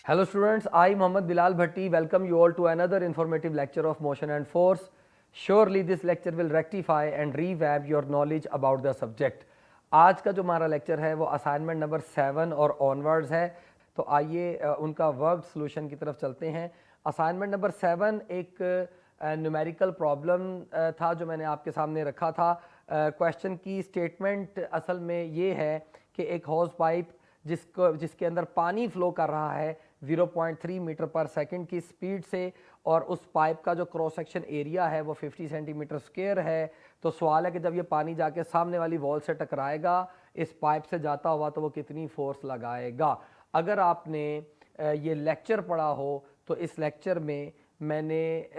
Hello students, I Mohammad Bilal Bhatti welcome you all to another informative lecture of motion and force. Surely this lecture will rectify and revamp your knowledge about the subject. आज का जो हमारा lecture है वो assignment number 7 और onwards है। तो आइए उनका वर्क सॉल्यूशन की तरफ चलते हैं। असाइनमेंट नंबर 7 एक न्यूमेरिकल प्रॉब्लम था जो मैंने आपके सामने रखा था। क्वेश्चन की स्टेटमेंट असल में ये है कि एक हॉज पाइप जिसके अंदर पानी फ्लो कर रहा है 0.3 मीटर पर सेकंड की स्पीड से और उस पाइप का जो क्रॉस सेक्शन एरिया है वो 50 सेंटीमीटर स्क्वायर है। तो सवाल है कि जब ये पानी जाके सामने वाली वॉल से टकराएगा इस पाइप से जाता हुआ तो वो कितनी फोर्स लगाएगा। अगर आपने ये लेक्चर पढ़ा हो तो इस लेक्चर में मैंने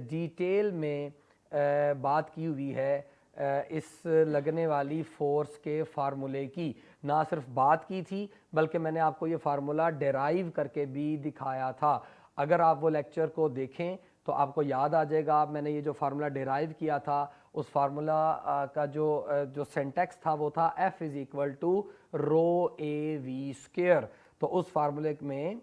डिटेल में बात की हुई है इस लगने वाली फोर्स के फार्मूले की। ना सिर्फ बात की थी बल्कि मैंने आपको ये फार्मूला डेराइव करके भी दिखाया था। अगर आप वो लेक्चर को देखें तो आपको याद आ जाएगा। मैंने ये जो फार्मूला डेराइव किया था उस फार्मूला का जो सेंटेक्स था वो था F is equal to rho A V square. तो उस फार्मूले में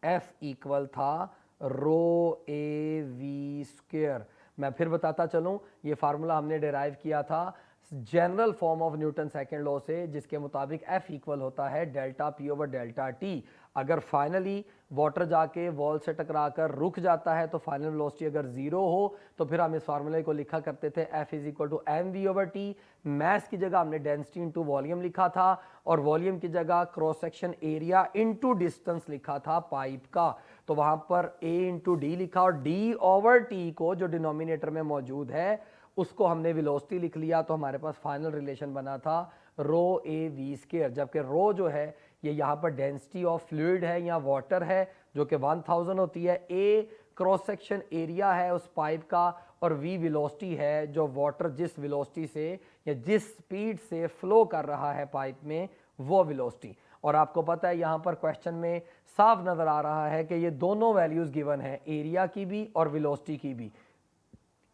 F इक्वल था रो ए वी स्क्वेयर। मैं फिर बताता चलूँ, ये फार्मूला हमने डेराइव किया था general form of Newton second law से, जिसके मुताबिक F इक्वल होता है delta P over delta T। अगर फाइनली वाटर जाके वॉल से टकरा कर रुक जाता है तो फाइनल वेलोसिटी अगर ज़ीरो हो तो फिर हम इस फार्मूले को लिखा करते थे F is equal to M V over T. Mass की जगह हमने डेंसिटी इंटू वॉल्यूम लिखा था और वॉल्यूम की जगह cross section area into distance लिखा था पाइप का। तो वहाँ पर A इंटू डी लिखा और D ओवर टी को जो डिनोमिनेटर में मौजूद है उसको हमने वेलोसिटी लिख लिया। तो हमारे पास फाइनल रिलेशन बना था रो ए वी स्क्वायर, जबकि रो जो है ये यहाँ पर डेंसिटी ऑफ फ्लूइड है या वाटर है जो कि 1000 होती है। ए क्रॉस सेक्शन एरिया है उस पाइप का और वी वेलोसिटी है जो वाटर जिस वेलोसिटी से या जिस स्पीड से फ्लो कर रहा है पाइप में वो वेलोसिटी। और आपको पता है यहाँ पर क्वेश्चन में साफ नज़र आ रहा है कि ये दोनों वैल्यूज़ गिवन है, एरिया की भी और वेलोसिटी की भी।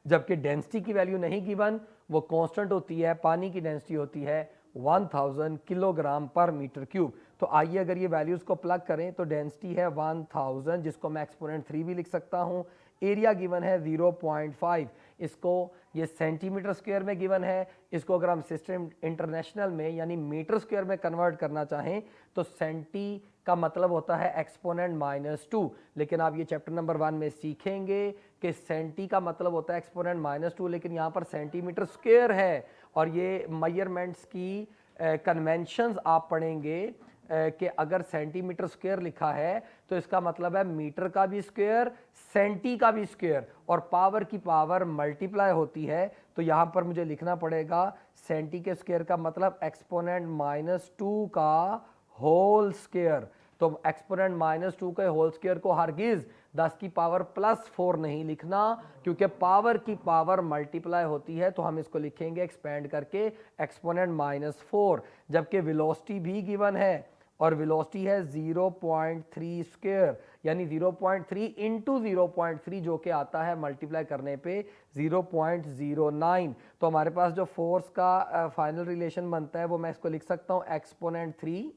जबकि डेंसिटी की वैल्यू नहीं गिवन, वो कांस्टेंट होती है। पानी की डेंसिटी होती है 1000 किलोग्राम पर मीटर क्यूब। तो आइए अगर ये वैल्यूज़ को प्लग करें तो डेंसिटी है 1000 जिसको मैं एक्सपोनेंट 3 भी लिख सकता हूँ। एरिया गिवन है 0.5, इसको ये सेंटीमीटर स्क्वायर में गिवन है। इसको अगर हम सिस्टम इंटरनेशनल में यानी मीटर स्क्वायर में कन्वर्ट करना चाहें तो सेंटी का मतलब होता है एक्सपोनेंट -2। लेकिन आप ये चैप्टर नंबर 1 में सीखेंगे कि सेंटी का मतलब होता है एक्सपोनेंट -2, लेकिन यहाँ पर सेंटीमीटर स्क्वायर है। और ये मेजरमेंट्स की कन्वेंशंस आप पढ़ेंगे कि अगर सेंटीमीटर स्क्वायर लिखा है तो इसका मतलब है मीटर का भी स्क्वायर, सेंटी का भी स्क्वायर, और पावर की पावर मल्टीप्लाई होती है। तो यहाँ पर मुझे लिखना पड़ेगा सेंटी के स्क्वायर का मतलब एक्सपोनेंट -2 का होल स्क्वायर। तो एक्सपोनेंट -2 के होल स्क्वायर को हरगिज 10 की पावर +4 नहीं लिखना, क्योंकि पावर की पावर मल्टीप्लाई होती है। तो हम इसको लिखेंगे एक्सपेंड करके एक्सपोनेंट -4। जबकि वेलोसिटी भी गिवन है और वेलोसिटी है 0.3 स्क्वायर, यानी 0.3 इंटू 0.3 जो कि आता है मल्टीप्लाई करने पे 0.09। तो हमारे पास जो फोर्स का फाइनल रिलेशन बनता है वो मैं इसको लिख सकता हूँ एक्सपोनेंट 3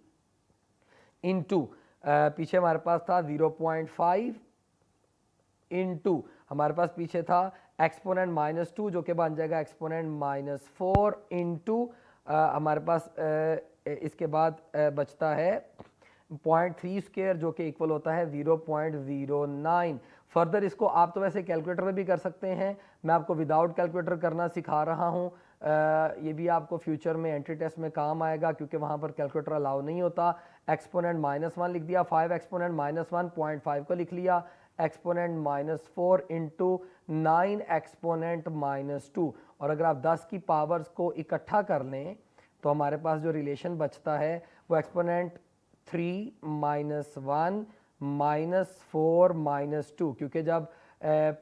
इंटू पीछे हमारे पास था 0.5 इंटू हमारे पास पीछे था एक्सपोनेंट -2 जो कि बन जाएगा एक्सपोनेंट -4 इंटू हमारे पास इसके बाद बचता है 0.3 स्क्वायर जो कि इक्वल होता है 0.09। फर्दर इसको आप तो वैसे कैलकुलेटर में भी कर सकते हैं, मैं आपको विदाउट कैलकुलेटर करना सिखा रहा हूँ। ये भी आपको फ्यूचर में एंट्री टेस्ट में काम आएगा क्योंकि वहाँ पर कैलकुलेटर अलाउ नहीं होता। एक्सपोनेंट -1 लिख दिया, 5 एक्सपोनेंट -1 0.5 को लिख लिया, एक्सपोनेंट -4 इंटू 9 एक्सपोनेंट -2। और अगर आप 10 की पावर्स को इकट्ठा कर लें तो हमारे पास जो रिलेशन बचता है वो एक्सपोनेंट 3 -1 -4 -2, क्योंकि जब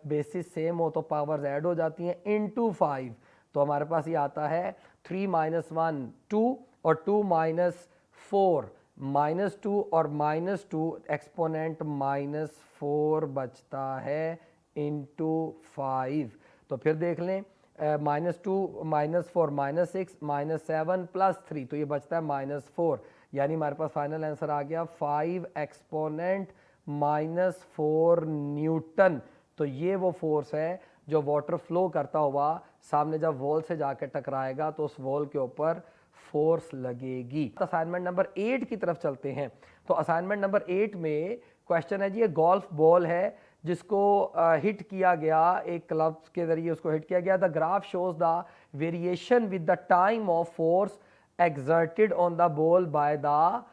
बेसिस सेम हो तो पावर्स ऐड हो जाती हैं, इंटू 5। तो हमारे पास ये आता है 3 -1 2 और 2 -4 -2 और -2 एक्सपोनेंट -4 बचता है इंटू 5। तो फिर देख लें -2 -4 -6 -7 +3, तो ये बचता है -4। यानी हमारे पास फाइनल आंसर आ गया 5 एक्सपोनेंट -4 न्यूटन। तो ये वो फोर्स है जो वाटर फ्लो करता हुआ सामने जब वॉल से जाकर टकराएगा तो उस वॉल के ऊपर फोर्स लगेगी। असाइनमेंट नंबर 8 की तरफ चलते हैं। तो असाइनमेंट नंबर 8 में क्वेश्चन है जी, ये गोल्फ बॉल है जिसको हिट किया गया, एक क्लब के जरिए उसको हिट किया गया। The graph shows the variation with the time of force exerted on the ball by the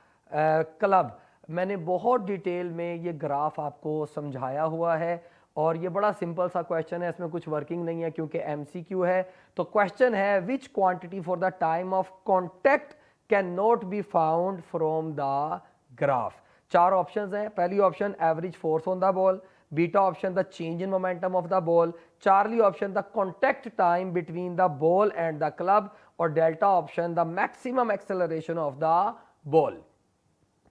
club. मैंने बहुत डिटेल में ये ग्राफ आपको समझाया हुआ है और ये बड़ा सिंपल सा क्वेश्चन है, इसमें कुछ वर्किंग नहीं है क्योंकि एमसीक्यू है। तो क्वेश्चन है, which quantity for the time of contact can not be found from the graph. चार ऑप्शंस हैं। पहली option average force on the ball, beta option the change in momentum of the ball, Charlie option the contact time between the ball and the club, और delta option the maximum acceleration of the ball.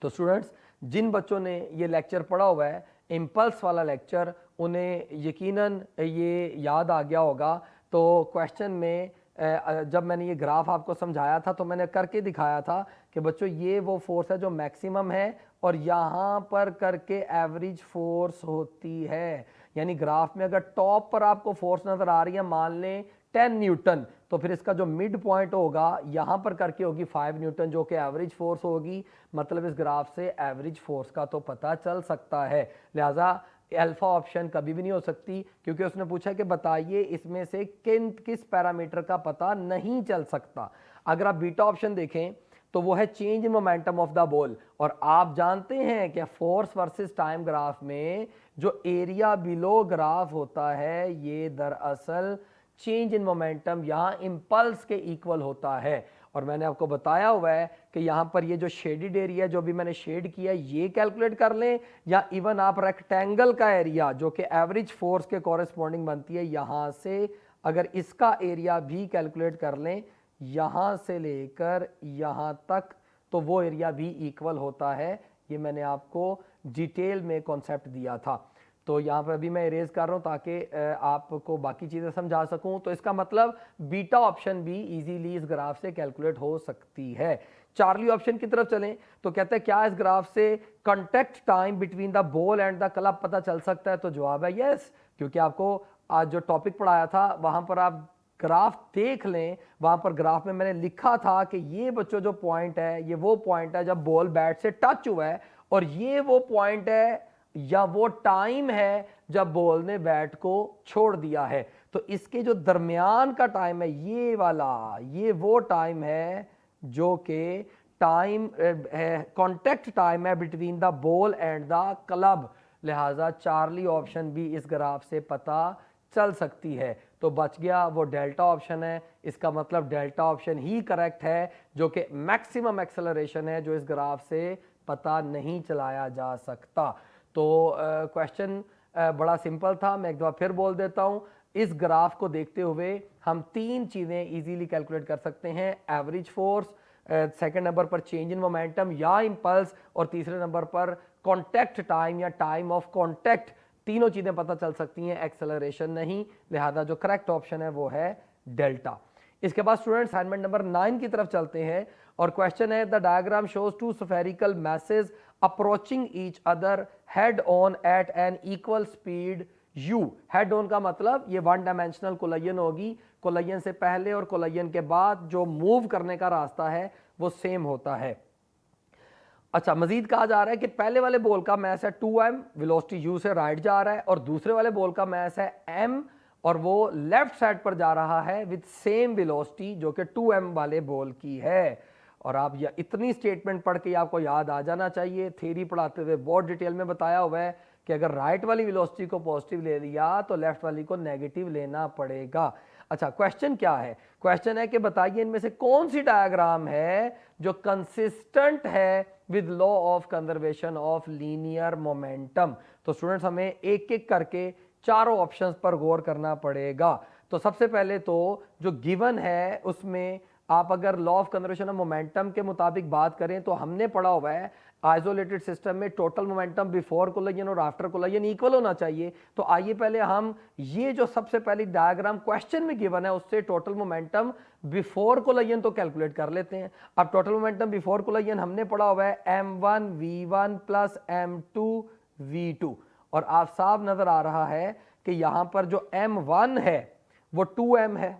तो students, जिन बच्चों ने ये lecture पढ़ा हुआ है, impulse वाला लेक्चर, उन्हें यकीनन ये याद आ गया होगा। तो क्वेश्चन में जब मैंने ये ग्राफ आपको समझाया था तो मैंने करके दिखाया था कि बच्चों ये वो फोर्स है जो मैक्सिमम है और यहाँ पर करके एवरेज फोर्स होती है। यानी ग्राफ में अगर टॉप पर आपको फोर्स नज़र आ रही है, मान लें 10 न्यूटन, तो फिर इसका जो मिड पॉइंट होगा यहाँ पर करके होगी 5 न्यूटन, जो कि एवरेज फोर्स होगी। मतलब इस ग्राफ से एवरेज फोर्स का तो पता चल सकता है। लिहाजा अल्फा ऑप्शन कभी भी नहीं हो सकती, क्योंकि उसने पूछा कि बताइए इसमें से किस पैरामीटर का पता नहीं चल सकता। अगर आप बीटा ऑप्शन देखें तो वो है change in momentum of the ball, और आप जानते हैं कि फोर्स वर्सेस टाइम ग्राफ में जो एरिया बिलो ग्राफ होता है ये दरअसल चेंज इन मोमेंटम यहाँ इम्पल्स के इक्वल होता है। और मैंने आपको बताया हुआ है कि यहाँ पर ये जो शेडिड एरिया जो भी मैंने शेड किया ये कैलकुलेट कर लें, या इवन आप रेक्टेंगल का एरिया जो कि एवरेज फोर्स के कॉरेस्पॉन्डिंग बनती है, यहाँ से अगर इसका एरिया भी कैलकुलेट कर लें यहाँ से लेकर यहाँ तक, तो वो एरिया भी इक्वल होता है। ये मैंने आपको डिटेल में कॉन्सेप्ट दिया था। तो यहाँ पर अभी मैं इरेज कर रहा हूँ ताकि आपको बाकी चीज़ें समझा सकूँ। तो इसका मतलब बीटा ऑप्शन भी इजीली इस ग्राफ से कैलकुलेट हो सकती है। चार्ली ऑप्शन की तरफ चलें तो कहते हैं क्या इस ग्राफ से contact time between the ball and the club पता चल सकता है। तो जवाब है यस, क्योंकि आपको आज जो टॉपिक पढ़ाया था वहाँ पर आप ग्राफ देख लें, वहाँ पर ग्राफ में मैंने लिखा था कि ये बच्चों जो पॉइंट है ये वो पॉइंट है जब बॉल बैट से टच हुआ है, और ये वो पॉइंट है या वो टाइम है जब बॉल ने बैट को छोड़ दिया है। तो इसके जो दरमियान का टाइम है ये वाला, ये वो टाइम है जो कि टाइम कॉन्टैक्ट टाइम है between the ball and the club. लिहाजा चार्ली ऑप्शन भी इस ग्राफ से पता चल सकती है। तो बच गया वो डेल्टा ऑप्शन है। इसका मतलब डेल्टा ऑप्शन ही करेक्ट है, जो कि मैक्सिमम एक्सेलरेशन है जो इस ग्राफ से पता नहीं चलाया जा सकता। तो क्वेश्चन बड़ा सिंपल था, मैं एक दफ़ा फिर बोल देता हूँ। इस ग्राफ को देखते हुए हम तीन चीज़ें इजीली कैलकुलेट कर सकते हैं, एवरेज फोर्स, सेकंड नंबर पर चेंज इन मोमेंटम या इम्पल्स, और तीसरे नंबर पर कॉन्टैक्ट टाइम या टाइम ऑफ कॉन्टैक्ट। तीनों चीज़ें पता चल सकती हैं, एक्सेलरेशन नहीं। लिहाजा जो करेक्ट ऑप्शन है वो है डेल्टा। इसके बाद स्टूडेंट असाइनमेंट नंबर 9 की तरफ चलते हैं और क्वेश्चन है the diagram shows two spherical masses approaching each other head on at an equal speed u। Head on का मतलब ये वन डायमेंशनल कोलिजन होगी, कोलिजन से पहले और कोलिजन के बाद जो मूव करने का रास्ता है वो सेम होता है। अच्छा, मजीद कहा जा रहा है कि पहले वाले बॉल का मैस है 2m, वेलोसिटी u से राइट जा रहा है, और दूसरे वाले बॉल का मैस है m और वो लेफ्ट साइड पर जा रहा है विद सेम वेलोसिटी जो कि 2m वाले बॉल की है। और आप या इतनी स्टेटमेंट पढ़ के आपको याद आ जाना चाहिए। थ्योरी पढ़ाते हुए बहुत डिटेल में बताया हुआ है कि अगर राइट वाली वेलोसिटी को पॉजिटिव ले लिया तो लेफ्ट वाली को नेगेटिव लेना पड़ेगा। अच्छा, क्वेश्चन क्या है? क्वेश्चन है कि बताइए इनमें से कौन सी डायग्राम है जो कंसिस्टेंट है with law of conservation of linear momentum. तो स्टूडेंट्स हमें एक एक करके चारों ऑप्शंस पर गौर करना पड़ेगा। तो सबसे पहले तो जो गिवन है उसमें आप अगर law of conservation of momentum के मुताबिक बात करें तो हमने पढ़ा हुआ है आइसोलेटेड सिस्टम में टोटल मोमेंटम बिफोर कोलिजन और आफ्टर कोलिजन इक्वल होना चाहिए। तो आइए पहले हम ये जो सबसे पहली डायग्राम क्वेश्चन में गिवन है उससे टोटल मोमेंटम बिफोर कोलिजन तो कैलकुलेट कर लेते हैं। अब टोटल मोमेंटम बिफोर कोलिजन हमने पढ़ा हुआ है m1 v1 plus m2 v2, और आप साफ नजर आ रहा है कि यहां पर जो m1 है वो 2m है,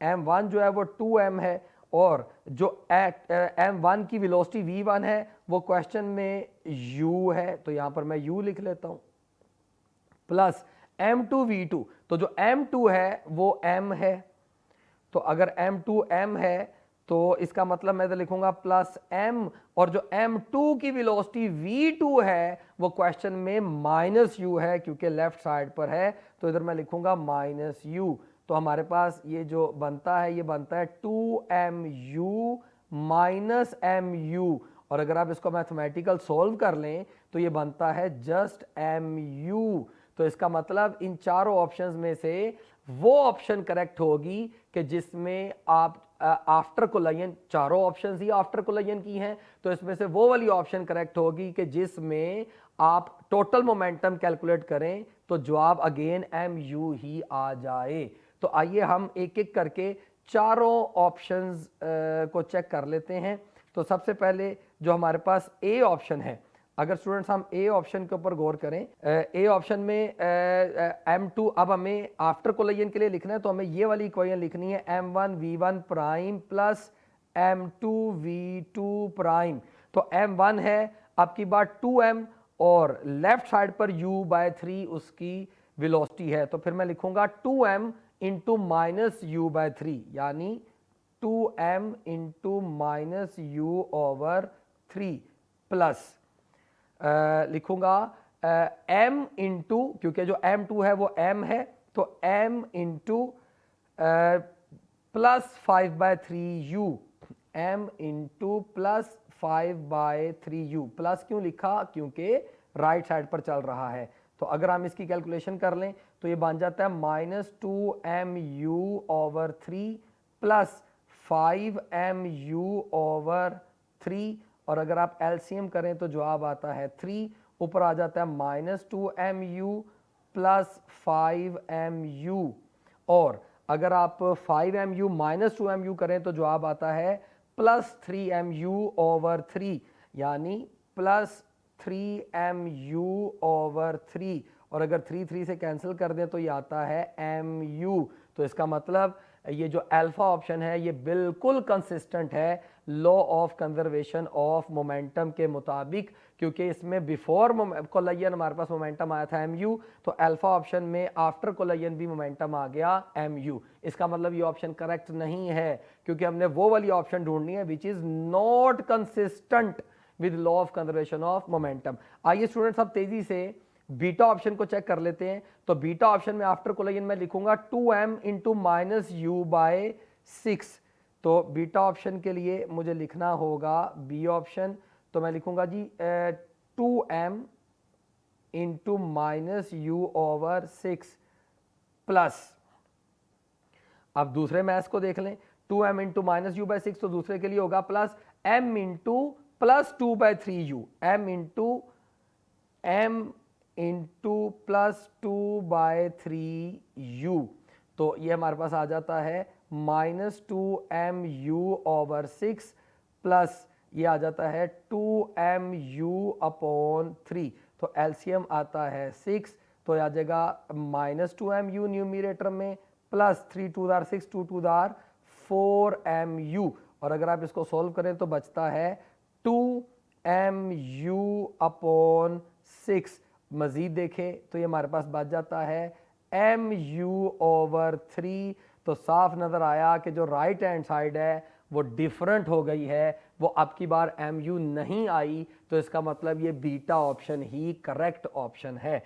m1 जो है वो 2m है, और जो m1 की वेलोसिटी v1 है वो क्वेश्चन में u है, तो यहां पर मैं u लिख लेता हूं, प्लस m2 v2, तो जो m2 है वो m है, तो अगर m2 m है तो इसका मतलब मैं तो लिखूंगा प्लस m, और जो m2 की वेलोसिटी v2 है वो क्वेश्चन में माइनस u है क्योंकि लेफ्ट साइड पर है, तो इधर मैं लिखूंगा माइनस u। तो हमारे पास ये जो बनता है ये बनता है 2mu माइनस mu, और अगर आप इसको मैथमेटिकल सोल्व कर लें तो ये बनता है जस्ट mu। तो इसका मतलब इन चारों ऑप्शंस में से वो ऑप्शन करेक्ट होगी कि जिसमें आप आफ्टर कोलिजन, चारों ऑप्शंस ही आफ्टर कोलिजन की हैं, तो इसमें से वो वाली ऑप्शन करेक्ट होगी कि जिसमें आप टोटल मोमेंटम कैलकुलेट करें तो जवाब अगेन mu ही आ जाए। तो आइए हम एक एक करके चारों ऑप्शंस को चेक कर लेते हैं। तो सबसे पहले जो हमारे पास ए ऑप्शन है, अगर स्टूडेंट्स हम ए ऑप्शन के ऊपर गौर करें, ए ऑप्शन में m2, अब हमें आफ्टर कोलिजन के लिए लिखना है तो हमें ये वाली इक्वेशन लिखनी है m1 v1 prime plus m2 v2 prime. तो m1 है आपकी बात 2m, और लेफ्ट साइड पर u बाय 3 उसकी वेलोसिटी है, तो फिर मैं लिखूंगा 2m into minus you by 3, यानी 2m into minus U over 3 plus लिखूंगा m इंटू, क्योंकि जो m2 है वो m है, तो m into plus 5 by 3u, m into plus 5 by 3u। Plus क्यों लिखा? क्योंकि राइट साइड पर चल रहा है। तो अगर हम इसकी कैलकुलेशन कर लें तो ये बन जाता है minus 2mu over 3 plus 5mu over 3, और अगर आप एलसीएम करें तो जवाब आता है 3, ऊपर आ जाता है माइनस 2mu प्लस 5mu, और अगर आप 5mu माइनस 2mu करें तो जवाब आता है प्लस 3mu ओवर 3, यानी प्लस 3mu ओवर 3, और अगर 3 से कैंसिल कर दें तो ये आता है mu। तो इसका मतलब ये जो अल्फा ऑप्शन है ये बिल्कुल कंसिस्टेंट है law of conservation of momentum के मुताबिक, क्योंकि इसमें बिफोर कोलिजन हमारे पास मोमेंटम आया था mu, तो अल्फा ऑप्शन में आफ्टर कोलिजन भी मोमेंटम आ गया mu। इसका मतलब ये ऑप्शन करेक्ट नहीं है क्योंकि हमने वो वाली ऑप्शन ढूंढनी है which is not consistent with law of conservation of momentum. आइए स्टूडेंट्स अब तेजी से बीटा ऑप्शन को चेक कर लेते हैं। तो बीटा ऑप्शन में आफ्टर कोलिजन में लिखूंगा 2m into minus you bye 6। तो बीटा ऑप्शन के लिए मुझे लिखना होगा बी ऑप्शन, तो मैं लिखूंगा जी 2m into minus U over 6 plus, अब दूसरे मैथ्स को देख लें, 2m into minus you bye 6, तो दूसरे के लिए होगा plus m into plus 2 by 3u, m into plus 2 by 3u, तो ये हमारे पास आ जाता है माइनस 2mu ओवर 6 प्लस ये आ जाता है 2mu अपॉन 3, तो एलसीएम आता है 6, तो आ जाएगा माइनस 2mu न्यूमरेटर में प्लस 3 2 दार 6 2 2 दार 4mu, और अगर आप इसको सोल्व करें तो बचता है 2mu अपॉन 6। मजीद देखें तो ये हमारे पास बच जाता है mu ओवर 3। तो साफ नज़र आया कि जो राइट हैंड साइड है वो डिफरेंट हो गई है, वो अब की बार mu नहीं आई, तो इसका मतलब ये बीटा ऑप्शन ही करेक्ट ऑप्शन है।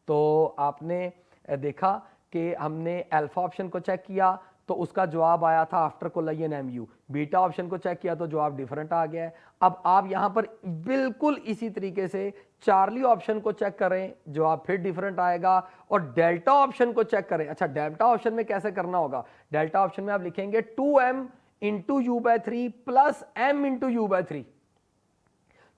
तो आपने देखा कि हमने अल्फा ऑप्शन को चेक किया तो उसका जवाब आया था after collision mu, beta option को चेक किया तो जवाब डिफरेंट आ गया है। अब आप यहां पर बिल्कुल इसी तरीके से चार्ली ऑप्शन को चेक करें, जवाब फिर डिफरेंट आएगा, और डेल्टा ऑप्शन को चेक करें। अच्छा, डेल्टा ऑप्शन में कैसे करना होगा? डेल्टा ऑप्शन में आप लिखेंगे 2m into U by 3 plus m into U by 3,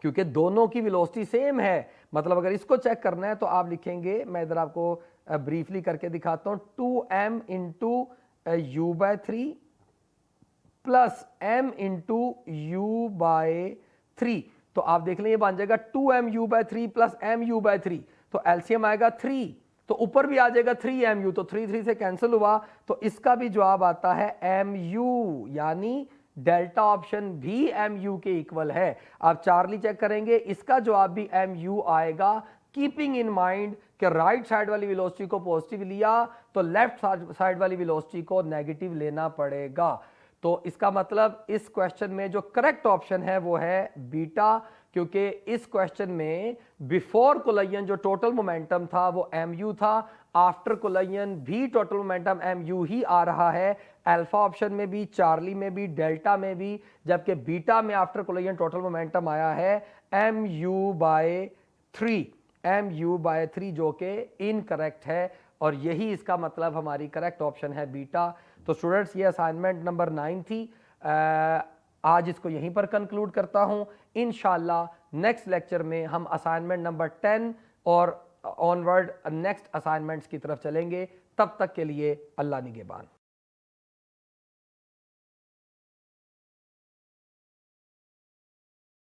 क्योंकि दोनों की वेलोसिटी सेम है। मतलब अगर इसको चेक करना है तो आप लिखेंगे, मैं इधर आपको ब्रीफली करके दिखाता हूं, 2m into U by 3 plus m into U by 3। तो आप देख लें ये बन जाएगा 2mu bye 3 plus mu bye 3। तो एलसीएम आएगा 3, तो ऊपर भी आ जाएगा 3mu, तो 3 से कैंसिल हुआ। तो इसका भी जवाब आता है mu, यानी डेल्टा ऑप्शन भी mu के इक्वल है। आप चार्ली चेक करेंगे, इसका जवाब भी mu आएगा। कीपिंग इन माइंड कि राइट साइड वाली वेलोसिटी को पॉजिटिव लिया तो लेफ्ट साइड वाली वेलोसिटी को नेगेटिव लेना पड़ेगा। तो इसका मतलब इस क्वेश्चन में जो करेक्ट ऑप्शन है वो है बीटा, क्योंकि इस क्वेश्चन में बिफोर कोलिजन जो टोटल मोमेंटम था वो mu था, आफ्टर कोलिजन भी टोटल मोमेंटम mu ही आ रहा है, अल्फा ऑप्शन में भी, चार्ली में भी, डेल्टा में भी, जबकि बीटा में आफ्टर कोलिजन टोटल मोमेंटम आया है mu बाय 3 जो कि इनकरेक्ट है, और यही इसका मतलब हमारी करेक्ट ऑप्शन है बीटा। तो स्टूडेंट्स ये असाइनमेंट नंबर 9 थी। आज इसको यहीं पर कंक्लूड करता हूं। इंशाल्लाह नेक्स्ट लेक्चर में हम असाइनमेंट नंबर 10 और ऑनवर्ड नेक्स्ट असाइनमेंट्स की तरफ चलेंगे। तब तक के लिए अल्लाह निगहबान।